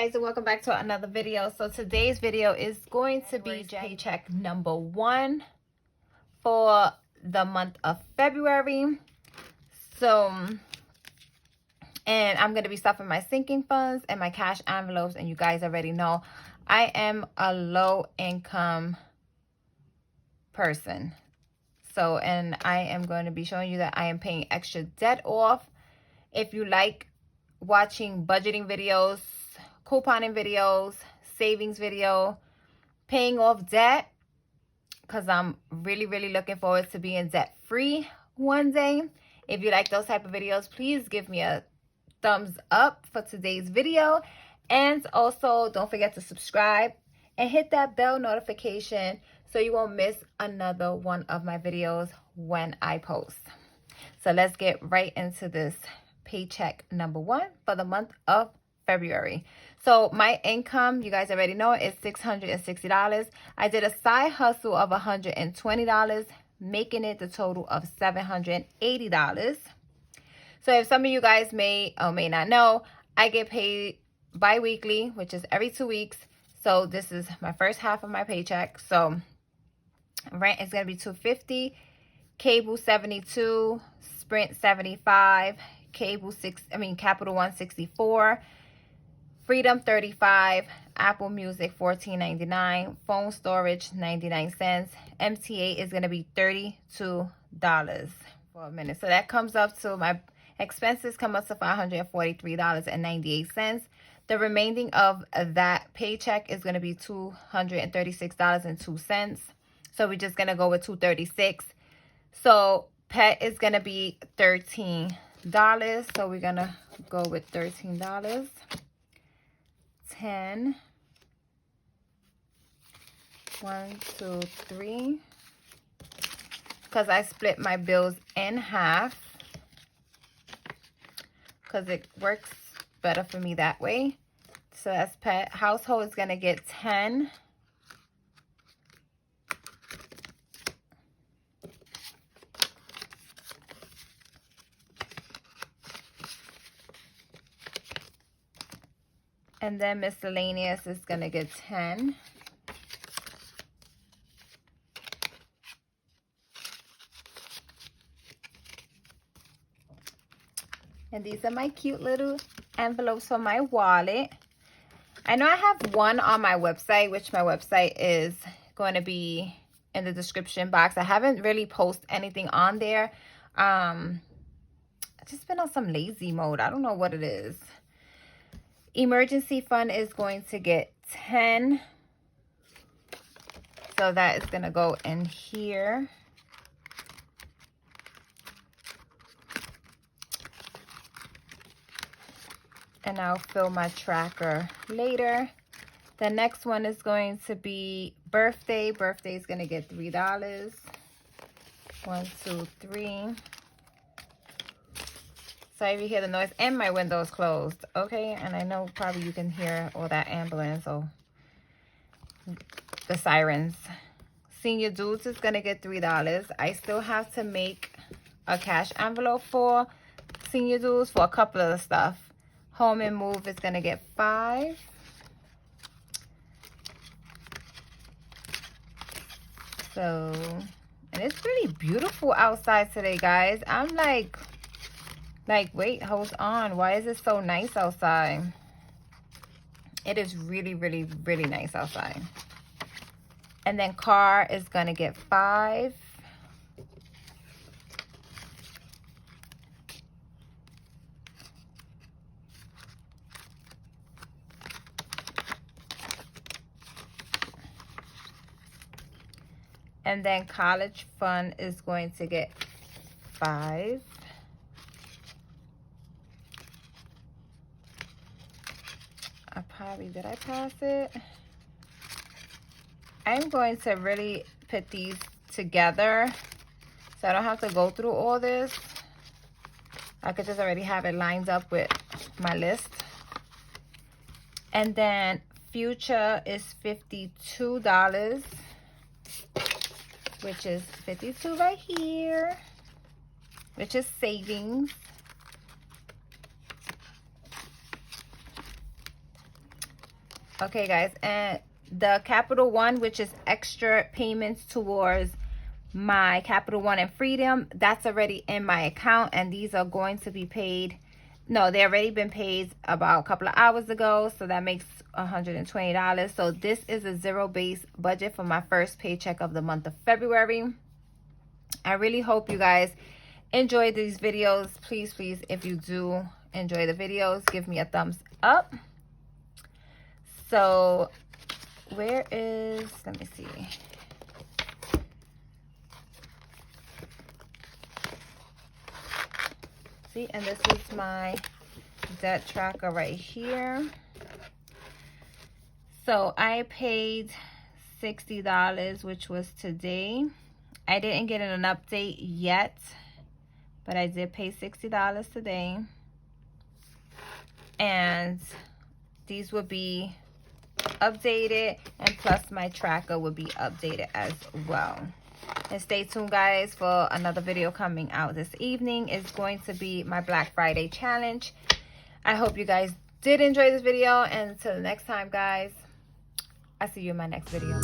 guys, and welcome back to another video. So today's video is going to be paycheck number 1 for the month of February. So, and I'm going to be stuffing my sinking funds and my cash envelopes, and you guys already know I am a low income person. So, and I am going to be showing you that I am paying extra debt off. If you like watching budgeting videos, couponing videos, savings video, paying off debt, because I'm really looking forward to being debt free one day. If you like those type of videos, please give me a thumbs up for today's video, and also don't forget to subscribe and hit that bell notification so you won't miss another one of my videos when I post. So let's get right into this paycheck number 1 for the month of February. So my income, you guys already know, is $660. I did a side hustle of $120, making it the total of $780. So if some of you guys may or may not know, I get paid bi-weekly, which is every 2 weeks. So this is my first half of my paycheck. So rent is going to be $250, cable $72, Sprint $75, Capital One $64, Freedom $35, Apple Music $14.99, phone storage 99 cents. MTA is going to be $32 for a minute. So that comes up to, my expenses come up to $543.98. The remaining of that paycheck is going to be $236.02. So we're just going to go with $236. So pet is going to be $13. So we're going to go with $13. 10, 1, 2, 3, because I split my bills in half because it works better for me that way. So that's pet. Household is going to get 10. And then miscellaneous is going to get 10. And these are my cute little envelopes for my wallet. I know I have one on my website, which my website is going to be in the description box. I haven't really posted anything on there. I've just been on some lazy mode. I don't know what it is. Emergency fund is going to get 10. So that is going to go in here. And I'll fill my tracker later. The next one is going to be birthday. Birthday is going to get $3. 1, 2, 3. Sorry if you hear the noise, and my window is closed, okay? And I know probably you can hear all that ambulance or the sirens. Senior dues is going to get $3. I still have to make a cash envelope for senior dues for a couple of the stuff. Home and move is going to get $5. So, and it's really beautiful outside today, guys. I'm like, wait, hold on. Why is it so nice outside? It is really nice outside. And then car is going to get $5. And then college fund is going to get $5. Did I pass it? I'm going to really put these together so I don't have to go through all this. I could just already have it lined up with my list. And then future is $52, which is 52 right here, which is savings. Okay, guys, and the Capital One, which is extra payments towards my Capital One and Freedom, that's already in my account, and these are going to be paid. No, they already been paid about a couple of hours ago, so that makes $120. So this is a zero-based budget for my first paycheck of the month of February. I really hope you guys enjoy these videos. Please, please, if you do enjoy the videos, give me a thumbs up. So where is, let me see. See, and this is my debt tracker right here. So I paid $60, which was today. I didn't get an update yet, but I did pay $60 today. And these would be updated, and plus my tracker would be updated as well. And stay tuned, guys, for another video coming out this evening. It's going to be my Black Friday challenge. I hope you guys did enjoy this video, and until the next time, guys, I'll see you in my next video.